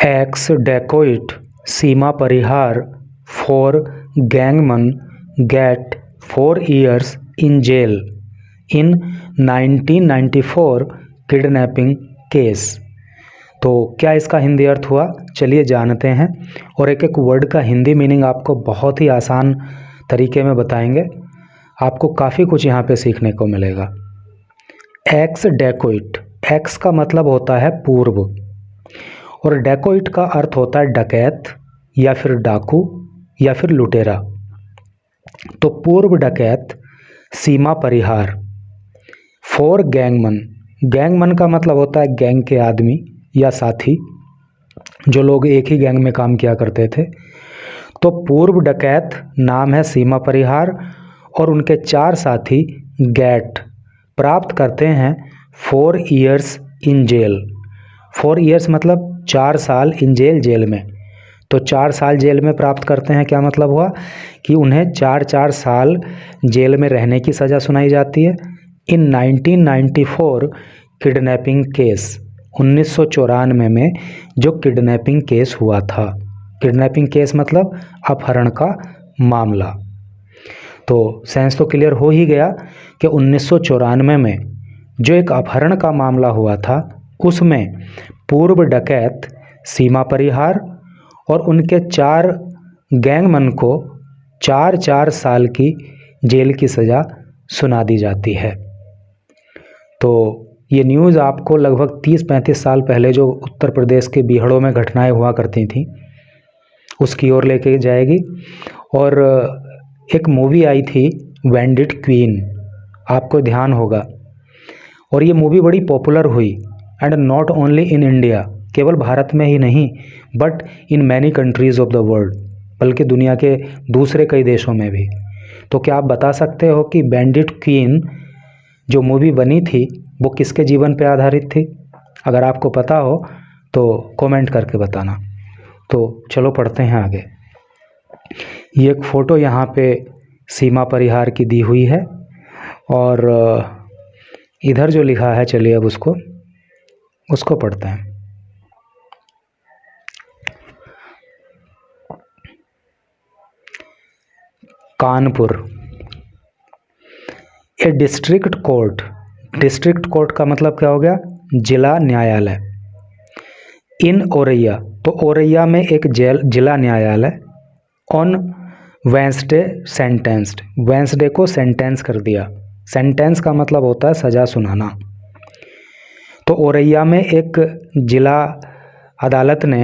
X dacoit Seema Parihar four gangmen get 4 years in jail in 1994 kidnapping case. तो क्या इसका हिंदी अर्थ हुआ, चलिए जानते हैं। और एक एक वर्ड का हिंदी मीनिंग आपको बहुत ही आसान तरीके में बताएंगे। आपको काफ़ी कुछ यहाँ पे सीखने को मिलेगा। एक्स डेकोइट, एक्स का मतलब होता है पूर्व और डेकोइट का अर्थ होता है डकैत या फिर डाकू या फिर लुटेरा। तो पूर्व डकैत सीमा परिहार फॉर गैंगमन, गैंगमन का मतलब होता है गैंग के आदमी या साथी, जो लोग एक ही गैंग में काम किया करते थे। तो पूर्व डकैत नाम है सीमा परिहार और उनके 4 साथी गेट प्राप्त करते हैं 4 years इन जेल। 4 years मतलब 4 साल इन जेल, जेल में। तो 4 साल जेल में प्राप्त करते हैं, क्या मतलब हुआ कि उन्हें 4 साल जेल में रहने की सज़ा सुनाई जाती है। इन 1994 किडनैपिंग केस, 1994 में जो किडनैपिंग केस हुआ था। किडनैपिंग केस मतलब अपहरण का मामला। तो सेंस तो क्लियर हो ही गया कि 1994 में जो एक अपहरण का मामला हुआ था उसमें पूर्व डकैत सीमा परिहार और उनके 4 गैंगमैन को 4 साल की जेल की सज़ा सुना दी जाती है। तो ये न्यूज़ आपको लगभग 30-35 साल पहले जो उत्तर प्रदेश के बीहड़ों में घटनाएं हुआ करती थीं उसकी ओर लेके जाएगी। और एक मूवी आई थी बैंडिट क्वीन, आपको ध्यान होगा, और ये मूवी बड़ी पॉपुलर हुई and not only in India, केवल भारत में ही नहीं but in many countries of the world, बल्कि दुनिया के दूसरे कई देशों में भी। तो क्या आप बता सकते हो कि बैंडिट क्वीन जो मूवी बनी थी वो किसके जीवन पे आधारित थी? अगर आपको पता हो तो कमेंट करके बताना। तो चलो पढ़ते हैं आगे। ये एक फ़ोटो यहाँ पे सीमा परिहार की दी हुई है और इधर जो लिखा है, चलिए अब उसको पढ़ते हैं। कानपुर, ए डिस्ट्रिक्ट कोर्ट, डिस्ट्रिक्ट कोर्ट का मतलब क्या हो गया, जिला न्यायालय। इन औरैया, तो औरैया में एक जिला न्यायालय। ऑन वेंसडे सेंटेंस्ड, वेंसडे को सेंटेंस कर दिया। सेंटेंस का मतलब होता है सज़ा सुनाना। तो औरैया में एक जिला अदालत ने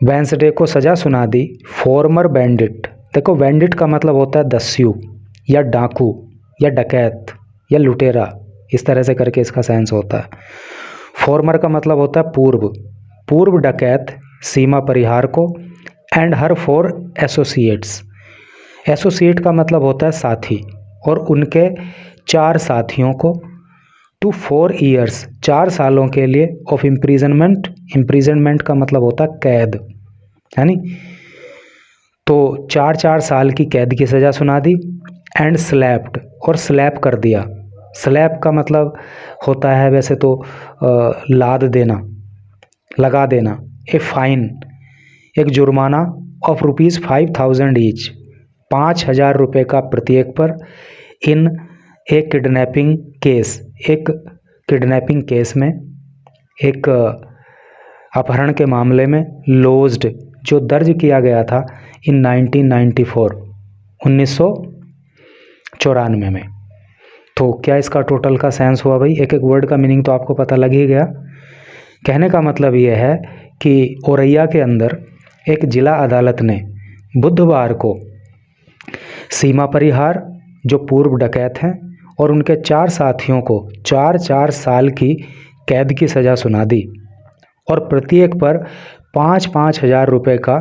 वेंसडे को सज़ा सुना दी। फॉर्मर बैंडिट, देखो बैंडिट का मतलब होता है दस्यु या डाकू या डकैत या लुटेरा, इस तरह से करके इसका सेंस होता है। फॉर्मर का मतलब होता है पूर्व, पूर्व डकैत सीमा परिहार को एंड हर 4 एसोसिएट्स, एसोसिएट का मतलब होता है साथी, और उनके 4 साथियों को टू 4 years 4 सालों के लिए ऑफ इम्प्रिजनमेंट, इम्प्रिजनमेंट का मतलब होता है कैद, है नी। तो 4 साल की कैद की सज़ा सुना दी। एंड स्लैप्ड, और स्लैप कर दिया। स्लैप का मतलब होता है वैसे तो लाद देना, लगा देना। ए फाइन, एक जुर्माना ऑफ ₹5000 ईच, 5000 रुपये का प्रत्येक पर। इन ए किडनैपिंग केस, एक किडनैपिंग केस में, एक अपहरण के मामले में लॉज्ड, जो दर्ज किया गया था इन 1994, 1994 में। तो क्या इसका टोटल का सेंस हुआ भाई? एक एक वर्ड का मीनिंग तो आपको पता लग ही गया। कहने का मतलब ये है कि औरैया के अंदर एक जिला अदालत ने बुधवार को सीमा परिहार जो पूर्व डकैत हैं और उनके 4 साथियों को 4 साल की कैद की सज़ा सुना दी और प्रत्येक पर 5 हज़ार रुपये का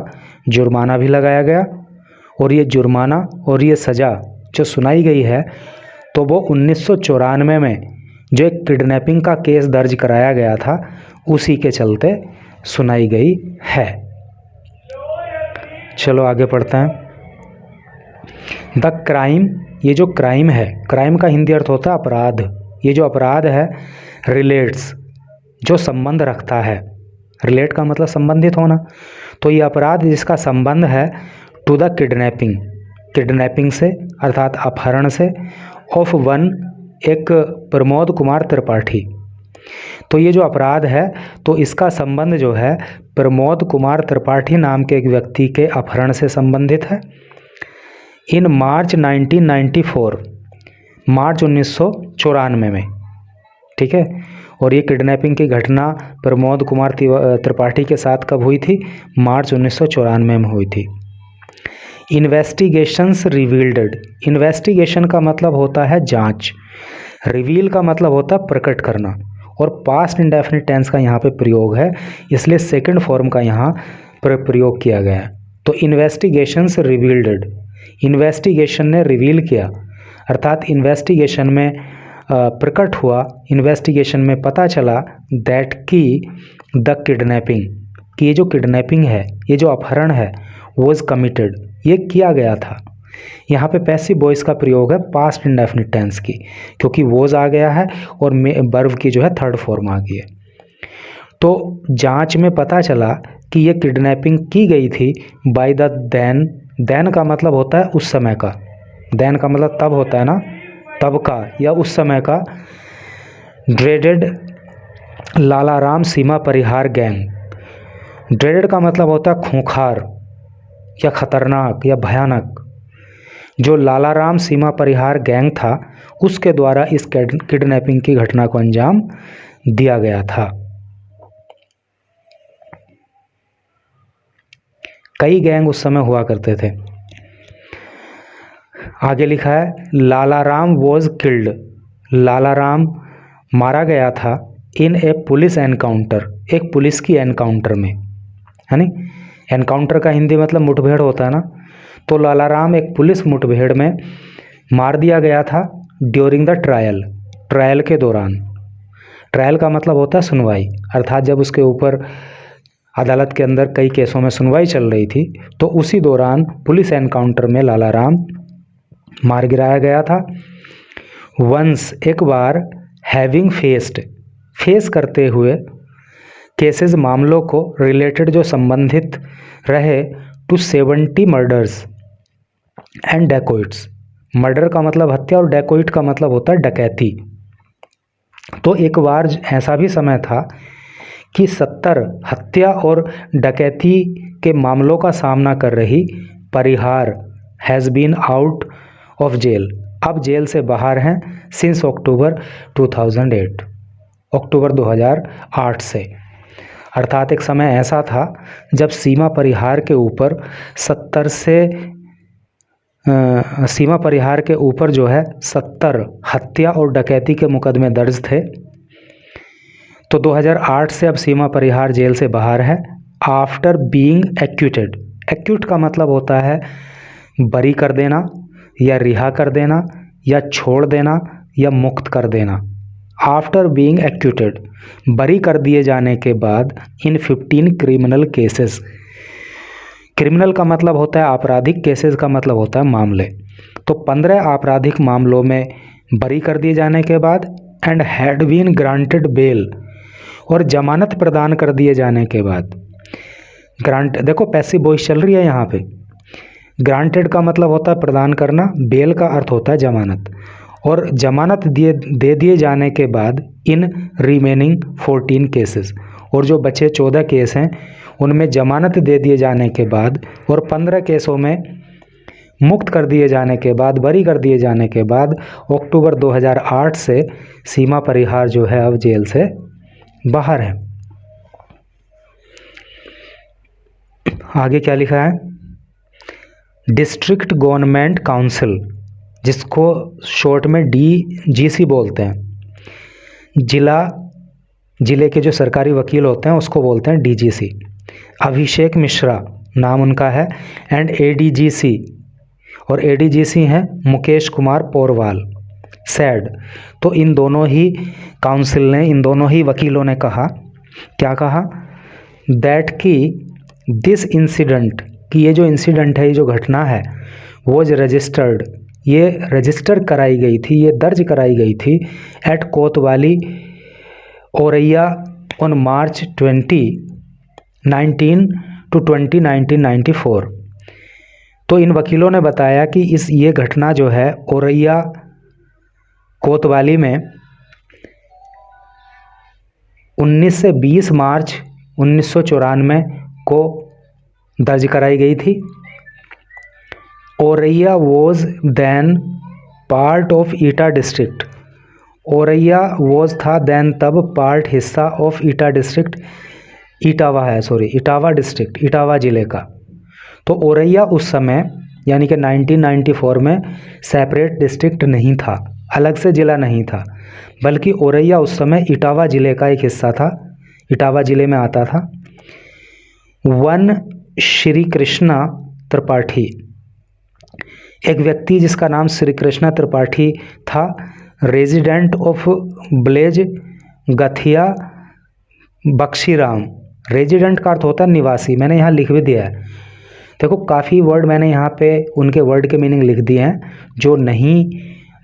जुर्माना भी लगाया गया। और ये जुर्माना और ये सज़ा जो सुनाई गई है तो वो 1994 में जो एक किडनैपिंग का केस दर्ज कराया गया था उसी के चलते सुनाई गई है। चलो आगे पढ़ते हैं। द क्राइम, ये जो क्राइम है, क्राइम का हिंदी अर्थ होता है अपराध। ये जो अपराध है रिलेट्स, जो संबंध रखता है रिलेट का मतलब संबंधित होना। तो ये अपराध जिसका संबंध है टू द किडनैपिंग से अर्थात अपहरण से, ऑफ वन एक प्रमोद कुमार त्रिपाठी। तो ये जो अपराध है तो इसका संबंध जो है प्रमोद कुमार त्रिपाठी नाम के एक व्यक्ति के अपहरण से संबंधित है। इन मार्च 1994, मार्च 1994 में, ठीक है। और ये किडनैपिंग की घटना प्रमोद कुमार त्रिपाठी के साथ कब हुई थी? मार्च 1994 में हुई थी। इन्वेस्टिगेशंस रिवील्ड, इन्वेस्टिगेशन का मतलब होता है जांच, रिवील का मतलब होता है प्रकट करना, और पास्ट इंडेफिनिट टेंस का यहाँ पे प्रयोग है, इसलिए सेकंड फॉर्म का यहाँ पर प्रयोग किया गया है। तो इन्वेस्टिगेशंस रिवील्ड, इन्वेस्टिगेशन ने रिवील किया अर्थात इन्वेस्टिगेशन में प्रकट हुआ, इन्वेस्टिगेशन में पता चला दैट की द किडनैपिंग, कि ये जो किडनैपिंग है, ये जो अपहरण है, वॉज कमिटेड, ये किया गया था। यहाँ पे पैसिव वॉइस का प्रयोग है पास्ट इंडेफिनिट टेंस की, क्योंकि वॉज आ गया है और वर्ब की जो है थर्ड फॉर्म आ गई है। तो जांच में पता चला कि ये किडनैपिंग की गई थी बाय द देन का मतलब होता है उस समय का, देन का मतलब तब होता है ना, तब का या उस समय का, ड्रेडेड लालाराम सीमा परिहार गैंग। ड्रेडेड का मतलब होता है खूंखार या खतरनाक या भयानक। जो लालाराम सीमा परिहार गैंग था उसके द्वारा इस किडनैपिंग की घटना को अंजाम दिया गया था। कई गैंग उस समय हुआ करते थे। आगे लिखा है लालाराम वॉज किल्ड, लालाराम मारा गया था इन ए पुलिस एनकाउंटर, एक पुलिस की एनकाउंटर में, है नी। एनकाउंटर का हिंदी मतलब मुठभेड़ होता है ना। तो लालाराम एक पुलिस मुठभेड़ में मार दिया गया था ड्यूरिंग द ट्रायल, ट्रायल के दौरान। ट्रायल का मतलब होता है सुनवाई, अर्थात जब उसके ऊपर अदालत के अंदर कई केसों में सुनवाई चल रही थी तो उसी दौरान पुलिस एनकाउंटर में लालाराम मार गिराया गया था। वंस एक बार, हैविंग फेस्ड फेस करते हुए, केसेस मामलों को, रिलेटेड जो संबंधित रहे, to 70 murders and dacoits. Murder का मतलब हत्या और डेकोइट का मतलब होता है डकैती। तो एक बार ऐसा भी समय था कि 70 हत्या और डकैती के मामलों का सामना कर रही Parihar has been out of jail, अब जेल से बाहर हैं सिंस अक्टूबर 2008, अक्टूबर 2008 से। अर्थात एक समय ऐसा था जब सीमा परिहार के ऊपर 70 से सीमा परिहार के ऊपर जो है 70 हत्या और डकैती के मुकदमे दर्ज थे। तो 2008 से अब सीमा परिहार जेल से बाहर है। आफ्टर बीइंग एक्यूटेड, एक्यूट का मतलब होता है बरी कर देना या रिहा कर देना या छोड़ देना या मुक्त कर देना। आफ्टर बीइंग एक्यूटेड, बरी कर दिए जाने के बाद, इन 15 क्रिमिनल केसेस, क्रिमिनल का मतलब होता है आपराधिक, केसेस का मतलब होता है मामले। तो 15 आपराधिक मामलों में बरी कर दिए जाने के बाद, and had been granted bail, और जमानत प्रदान कर दिए जाने के बाद। ग्रांट, देखो पैसिव वॉइस चल रही है यहाँ पे। ग्रांटेड का मतलब होता है प्रदान करना, बेल का अर्थ होता है जमानत, और जमानत दे दिए जाने के बाद इन रिमेनिंग 14 केसेस, और जो बचे 14 केस हैं उनमें जमानत दे दिए जाने के बाद और 15 केसों में मुक्त कर दिए जाने के बाद, बरी कर दिए जाने के बाद, अक्टूबर 2008 से सीमा परिहार जो है अब जेल से बाहर है। आगे क्या लिखा है? डिस्ट्रिक्ट गवर्नमेंट काउंसिल, जिसको शॉर्ट में DGC बोलते हैं, जिले के जो सरकारी वकील होते हैं उसको बोलते हैं DGC। अभिषेक मिश्रा नाम उनका है, एंड ADGC, और ADGC हैं मुकेश कुमार पोरवाल, सैड। तो इन दोनों ही काउंसिल ने, इन दोनों ही वकीलों ने कहा, क्या कहा? दैट कि दिस इंसिडेंट, कि ये जो इंसिडेंट है, ये जो घटना है, वॉज रजिस्टर्ड, ये रजिस्टर कराई गई थी, ये दर्ज कराई गई थी एट कोतवाली औरैया ऑन मार्च 20, 19/20/1994। तो इन वकीलों ने बताया कि ये घटना जो है औरैया कोतवाली में 19 से 20 मार्च 1994 को दर्ज कराई गई थी। Auraiya was then part of Etah district. Auraiya was था देन तब पार्ट हिस्सा of Etah district, Etawah district, Etawah ज़िले का। तो औरैया उस समय यानी कि 1994 में सेपरेट डिस्ट्रिक्ट नहीं था, अलग से ज़िला नहीं था, बल्कि औरैया उस समय इटावा ज़िले का एक हिस्सा था, इटावा ज़िले में आता था। वन श्री कृष्णा त्रिपाठी, एक व्यक्ति जिसका नाम श्री कृष्णा त्रिपाठी था, रेजिडेंट ऑफ ब्लेज गथिया बख्शीराम। रेजिडेंट का अर्थ होता है निवासी, मैंने यहाँ लिख भी दिया है। देखो काफ़ी वर्ड मैंने यहाँ पे उनके वर्ड के मीनिंग लिख दिए हैं, जो नहीं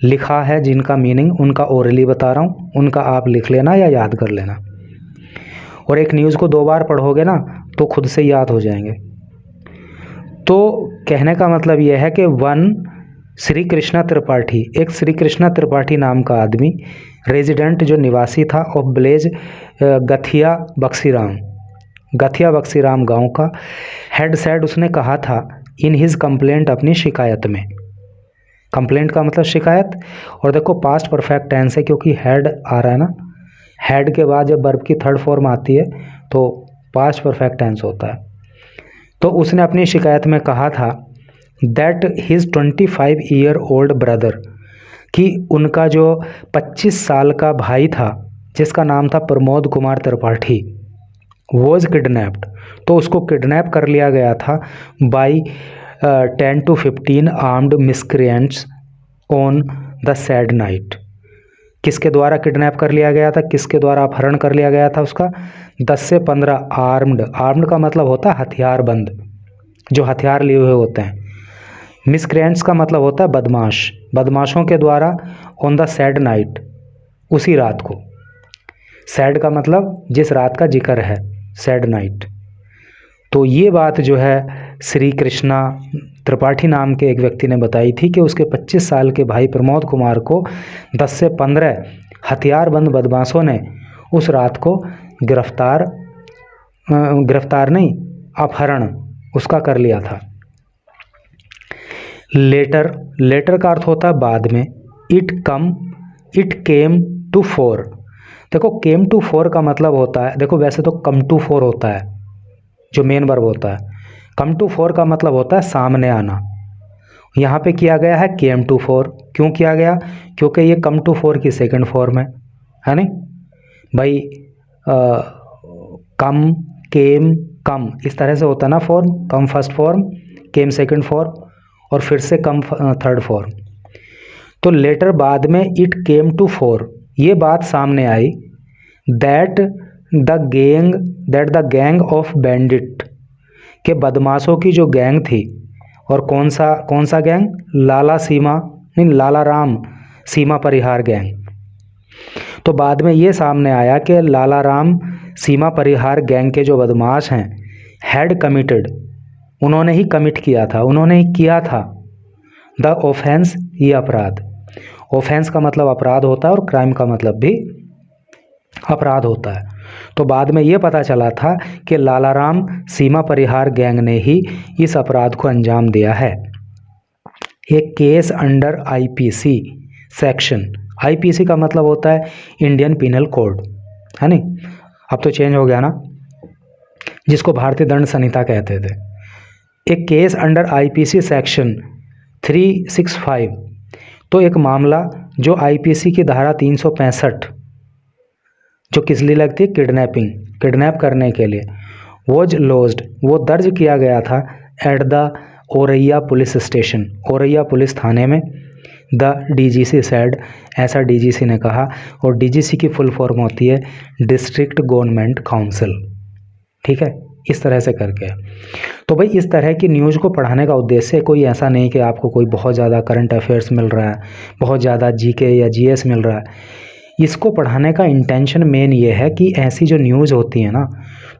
लिखा है जिनका मीनिंग उनका ओरली बता रहा हूँ, उनका आप लिख लेना या याद कर लेना। और एक न्यूज़ को 2 बार पढ़ोगे ना तो खुद से याद हो जाएंगे। तो कहने का मतलब यह है कि वन श्री कृष्णा त्रिपाठी, एक श्री कृष्णा त्रिपाठी नाम का आदमी, रेजिडेंट जो निवासी था ऑफ ब्लेज गथिया बख्शीराम गांव का, हेड सेड उसने कहा था इन हिज कंप्लेंट, अपनी शिकायत में। कंप्लेंट का मतलब शिकायत, और देखो पास्ट परफेक्ट टेंस है क्योंकि हेड आ रहा है ना, हेड के बाद जब वर्ब की थर्ड फॉर्म आती है तो पास्ट परफेक्ट टेंस होता है। तो उसने अपनी शिकायत में कहा था that his 25 year old brother, कि उनका जो 25 साल का भाई था जिसका नाम था प्रमोद कुमार त्रिपाठी, वॉज किडनैप्ड, तो उसको किडनैप कर लिया गया था by 10 to 15 armed miscreants on the sad night. किसके द्वारा किडनैप कर लिया गया था, किसके द्वारा अपहरण कर लिया गया था उसका? 10 से 15 आर्म्ड का मतलब होता है हथियारबंद, जो हथियार लिए हुए होते हैं। मिसक्रिएंट्स का मतलब होता है बदमाशों के द्वारा ऑन द सैड नाइट, उसी रात को। सैड का मतलब जिस रात का जिक्र है, सैड नाइट। तो ये बात जो है श्री कृष्णा त्रिपाठी नाम के एक व्यक्ति ने बताई थी कि उसके 25 साल के भाई प्रमोद कुमार को 10 से 15 हथियारबंद बदमाशों ने उस रात को अपहरण उसका कर लिया था। लेटर का अर्थ होता है बाद में। इट केम टू फोर, देखो केम टू फोर का मतलब होता है, देखो वैसे तो कम टू फोर होता है जो मेन वर्ब होता है, कम टू फोर का मतलब होता है सामने आना। यहाँ पे किया गया है केम टू फोर, क्यों किया गया? क्योंकि ये कम टू फोर की सेकंड फॉर्म है नहीं भाई, कम इस तरह से होता है ना form, come first form, came second form, और फिर से कम थर्ड फॉर्म। तो लेटर बाद में इट केम टू फोर, ये बात सामने आई that the gang of bandit, के बदमाशों की जो गैंग थी, और कौन सा गैंग? लाला राम सीमा परिहार गैंग। तो बाद में ये सामने आया कि लाला राम सीमा परिहार गैंग के जो बदमाश हैं हैड कमिटेड, उन्होंने ही कमिट किया था, उन्होंने ही किया था द ऑफेंस, ये अपराध। ऑफेंस का मतलब अपराध होता है और क्राइम का मतलब भी अपराध होता है। तो बाद में ये पता चला था कि लालाराम सीमा परिहार गैंग ने ही इस अपराध को अंजाम दिया है। एक case under IPC section, IPC का मतलब होता है इंडियन पिनल कोड, है नी, अब तो चेंज हो गया ना, जिसको भारतीय दंड संहिता कहते थे। एक केस अंडर आईपीसी सेक्शन 365, तो एक मामला जो आईपीसी की धारा 365 जो किस लिए लगती है? किडनैप करने के लिए, वॉज लॉज्ड, वो दर्ज किया गया था at the Auraiya police station, Auraiya police थाने में। द डीजीसी सेड, ऐसा डीजीसी ने कहा, और डीजीसी की फुल फॉर्म होती है डिस्ट्रिक्ट गवर्नमेंट काउंसिल, ठीक है, इस तरह से करके। तो भाई इस तरह की न्यूज़ को पढ़ाने का उद्देश्य कोई ऐसा नहीं कि आपको कोई बहुत ज़्यादा करंट अफेयर्स मिल रहा है, बहुत ज़्यादा जीके या जीएस मिल रहा है। इसको पढ़ाने का इंटेंशन मेन ये है कि ऐसी जो न्यूज़ होती है ना,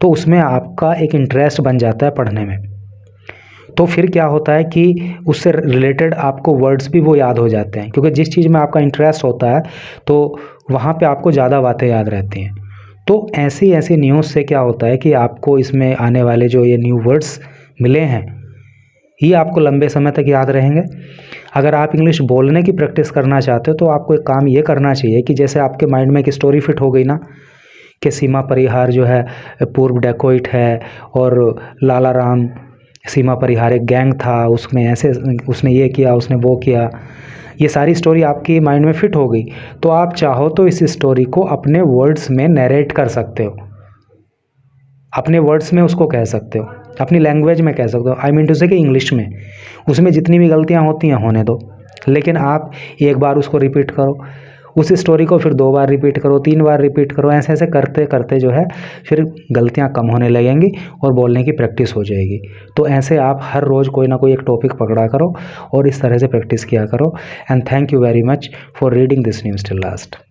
तो उसमें आपका एक इंटरेस्ट बन जाता है पढ़ने में। तो फिर क्या होता है कि उससे रिलेटेड आपको वर्ड्स भी वो याद हो जाते हैं, क्योंकि जिस चीज़ में आपका इंटरेस्ट होता है तो वहाँ पे आपको ज़्यादा बातें याद रहती हैं। तो ऐसी ऐसी न्यूज़ से क्या होता है कि आपको इसमें आने वाले जो ये न्यू वर्ड्स मिले हैं ये आपको लंबे समय तक याद रहेंगे। अगर आप इंग्लिश बोलने की प्रैक्टिस करना चाहते हो तो आपको एक काम ये करना चाहिए कि जैसे आपके माइंड में एक स्टोरी फिट हो गई ना कि सीमा परिहार जो है पूर्व डैकोइट है और लाला राम सीमा परिहार एक गैंग था, उसमें ऐसे उसने ये किया उसने वो किया, ये सारी स्टोरी आपकी माइंड में फिट हो गई। तो आप चाहो तो इस स्टोरी को अपने वर्ड्स में नरेट कर सकते हो, अपने वर्ड्स में उसको कह सकते हो, अपनी लैंग्वेज में कह सकते हो। आई मीन टू से कि इंग्लिश में। उसमें जितनी भी गलतियाँ होती हैं होने दो, लेकिन आप एक बार उसको रिपीट करो, उस स्टोरी को फिर 2 बार रिपीट करो, 3 बार रिपीट करो, ऐसे ऐसे करते करते जो है फिर गलतियाँ कम होने लगेंगी और बोलने की प्रैक्टिस हो जाएगी। तो ऐसे आप हर रोज़ कोई ना कोई एक टॉपिक पकड़ा करो और इस तरह से प्रैक्टिस किया करो। And thank you very much for reading this news till last.